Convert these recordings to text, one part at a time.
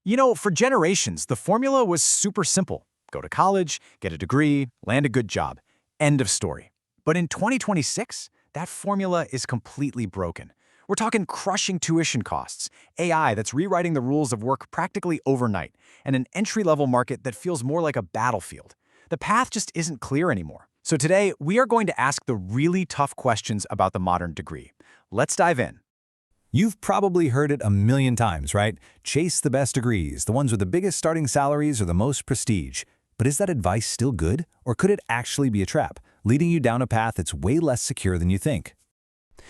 For generations, the formula was super simple. Go to college, get a degree, land a good job. End of story. But in 2026, that formula is completely broken. We're talking crushing tuition costs, AI that's rewriting the rules of work practically overnight, and an entry-level market that feels more like a battlefield. The path just isn't clear anymore. So today, we are going to ask the really tough questions about the modern degree. Let's dive in. You've probably heard it a million times, right? Chase the best degrees, the ones with the biggest starting salaries or the most prestige. But is that advice still good? Or could it actually be a trap, leading you down a path that's way less secure than you think?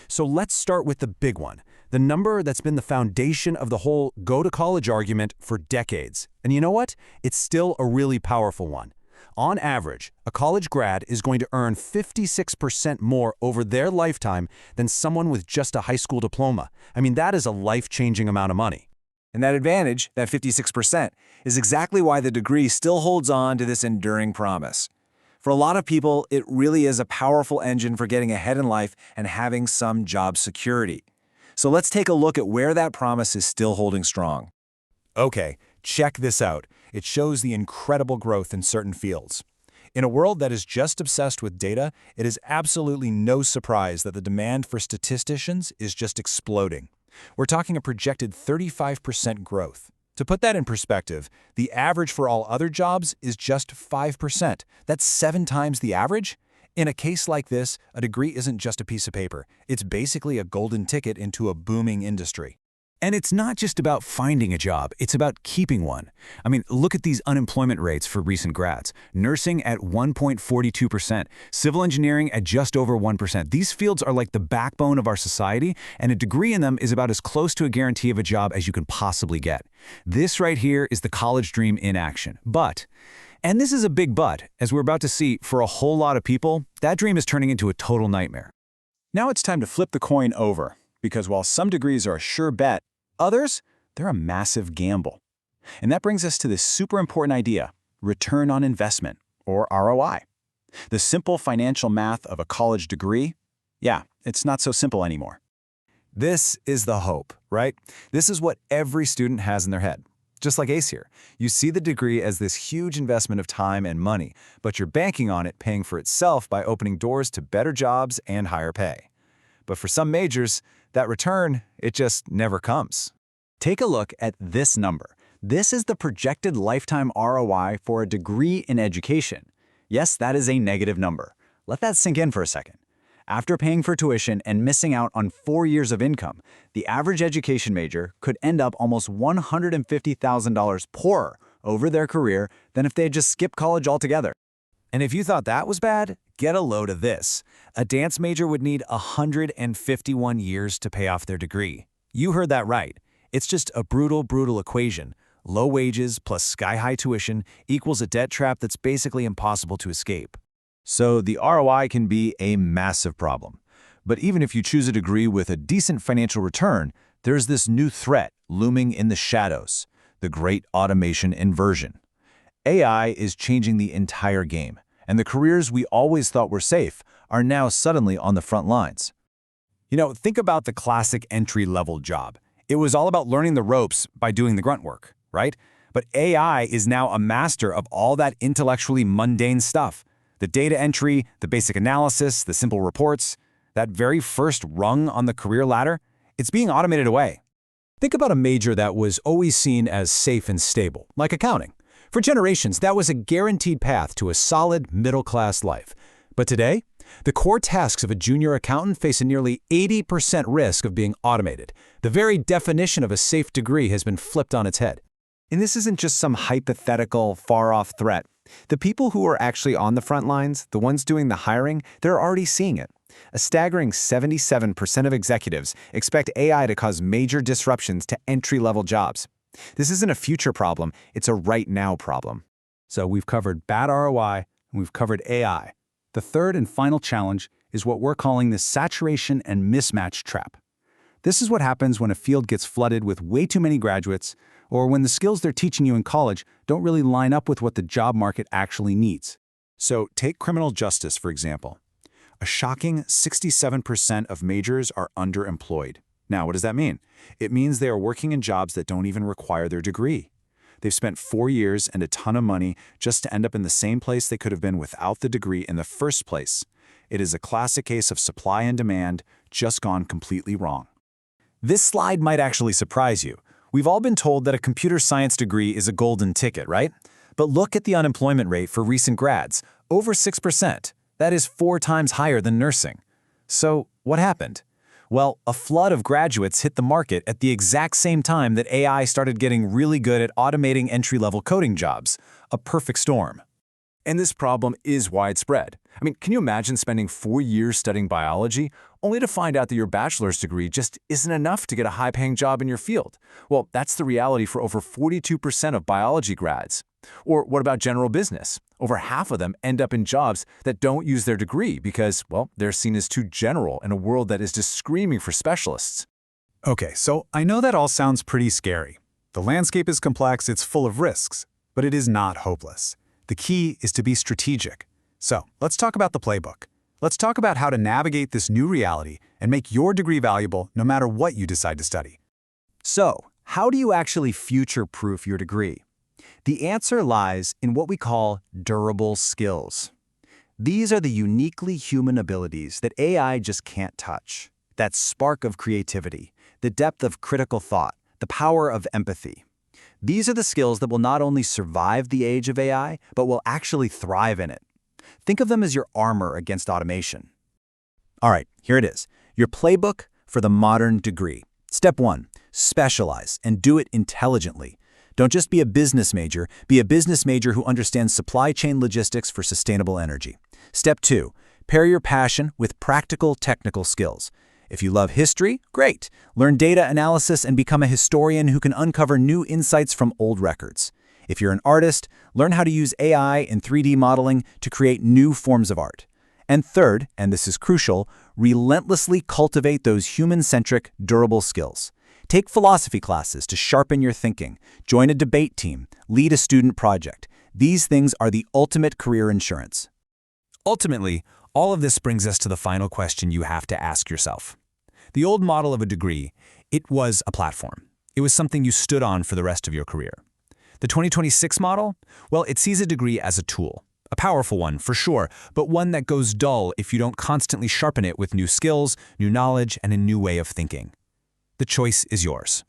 So let's start with the big one, the number that's been the foundation of the whole go-to-college argument for decades. And you know what? It's still a really powerful one. On average, a college grad is going to earn 56% more over their lifetime than someone with just a high school diploma. I mean, that is a life-changing amount of money. And that advantage, that 56%, is exactly why the degree still holds on to this enduring promise. For a lot of people, it really is a powerful engine for getting ahead in life and having some job security. So let's take a look at where that promise is still holding strong. Okay, check this out. It shows the incredible growth in certain fields. In a world that is just obsessed with data, it is absolutely no surprise that the demand for statisticians is just exploding. We're talking a projected 35% growth. To put that in perspective, the average for all other jobs is just 5%. That's 7 times the average? In a case like this, a degree isn't just a piece of paper. It's basically a golden ticket into a booming industry. And it's not just about finding a job, it's about keeping one. I mean, look at these unemployment rates for recent grads. Nursing at 1.42%, civil engineering at just over 1%. These fields are like the backbone of our society, and a degree in them is about as close to a guarantee of a job as you can possibly get. This right here is the college dream in action. But, and this is a big but, as we're about to see, for a whole lot of people, that dream is turning into a total nightmare. Now it's time to flip the coin over, because while some degrees are a sure bet, others, they're a massive gamble. And that brings us to this super important idea, return on investment, or ROI. The simple financial math of a college degree, it's not so simple anymore. This is the hope, right? This is what every student has in their head. Just like Ace here, you see the degree as this huge investment of time and money, but you're banking on it paying for itself by opening doors to better jobs and higher pay. But for some majors, that return, it just never comes. Take a look at this number. This is the projected lifetime ROI for a degree in education. Yes, that is a negative number. Let that sink in for a second. After paying for tuition and missing out on 4 years of income, the average education major could end up almost $150,000 poorer over their career than if they had just skipped college altogether. And if you thought that was bad, get a load of this. A dance major would need 151 years to pay off their degree. You heard that right. It's just a brutal equation. Low wages plus sky-high tuition equals a debt trap that's basically impossible to escape. So the ROI can be a massive problem. But even if you choose a degree with a decent financial return, there's this new threat looming in the shadows, the great automation inversion. AI is changing the entire game, and the careers we always thought were safe are now suddenly on the front lines. Think about the classic entry-level job. It was all about learning the ropes by doing the grunt work, right? But AI is now a master of all that intellectually mundane stuff. The data entry, the basic analysis, the simple reports, that very first rung on the career ladder, it's being automated away. Think about a major that was always seen as safe and stable, like accounting. For generations, that was a guaranteed path to a solid, middle-class life. But today, the core tasks of a junior accountant face a nearly 80% risk of being automated. The very definition of a safe degree has been flipped on its head. And this isn't just some hypothetical, far-off threat. The people who are actually on the front lines, the ones doing the hiring, they're already seeing it. A staggering 77% of executives expect AI to cause major disruptions to entry-level jobs. This isn't a future problem, it's a right-now problem. So we've covered bad ROI, and we've covered AI. The third and final challenge is what we're calling the saturation and mismatch trap. This is what happens when a field gets flooded with way too many graduates, or when the skills they're teaching you in college don't really line up with what the job market actually needs. So take criminal justice, for example. A shocking 67% of majors are underemployed. Now, what does that mean? It means they are working in jobs that don't even require their degree. They've spent 4 years and a ton of money just to end up in the same place they could have been without the degree in the first place. It is a classic case of supply and demand just gone completely wrong. This slide might actually surprise you. We've all been told that a computer science degree is a golden ticket, right? But look at the unemployment rate for recent grads, over 6%. That is 4 times higher than nursing. So what happened? Well, a flood of graduates hit the market at the exact same time that AI started getting really good at automating entry-level coding jobs. A perfect storm. And this problem is widespread. I mean, can you imagine spending 4 years studying biology only to find out that your bachelor's degree just isn't enough to get a high-paying job in your field? Well, that's the reality for over 42% of biology grads. Or what about general business? Over half of them end up in jobs that don't use their degree because, well, they're seen as too general in a world that is just screaming for specialists. Okay, so I know that all sounds pretty scary. The landscape is complex, it's full of risks, but it is not hopeless. The key is to be strategic. So let's talk about the playbook. Let's talk about how to navigate this new reality and make your degree valuable no matter what you decide to study. So, how do you actually future-proof your degree? The answer lies in what we call durable skills. These are the uniquely human abilities that AI just can't touch. That spark of creativity, the depth of critical thought, the power of empathy. These are the skills that will not only survive the age of AI, but will actually thrive in it. Think of them as your armor against automation. All right, here it is. Your playbook for the modern degree. Step 1, specialize and do it intelligently. Don't just be a business major who understands supply chain logistics for sustainable energy. Step 2, pair your passion with practical technical skills. If you love history, great. Learn data analysis and become a historian who can uncover new insights from old records. If you're an artist, learn how to use AI and 3D modeling to create new forms of art. And third, and this is crucial, relentlessly cultivate those human-centric, durable skills. Take philosophy classes to sharpen your thinking, join a debate team, lead a student project. These things are the ultimate career insurance. Ultimately, all of this brings us to the final question you have to ask yourself. The old model of a degree, it was a platform. It was something you stood on for the rest of your career. The 2026 model? Well, it sees a degree as a tool. A powerful one, for sure, but one that goes dull if you don't constantly sharpen it with new skills, new knowledge, and a new way of thinking. The choice is yours.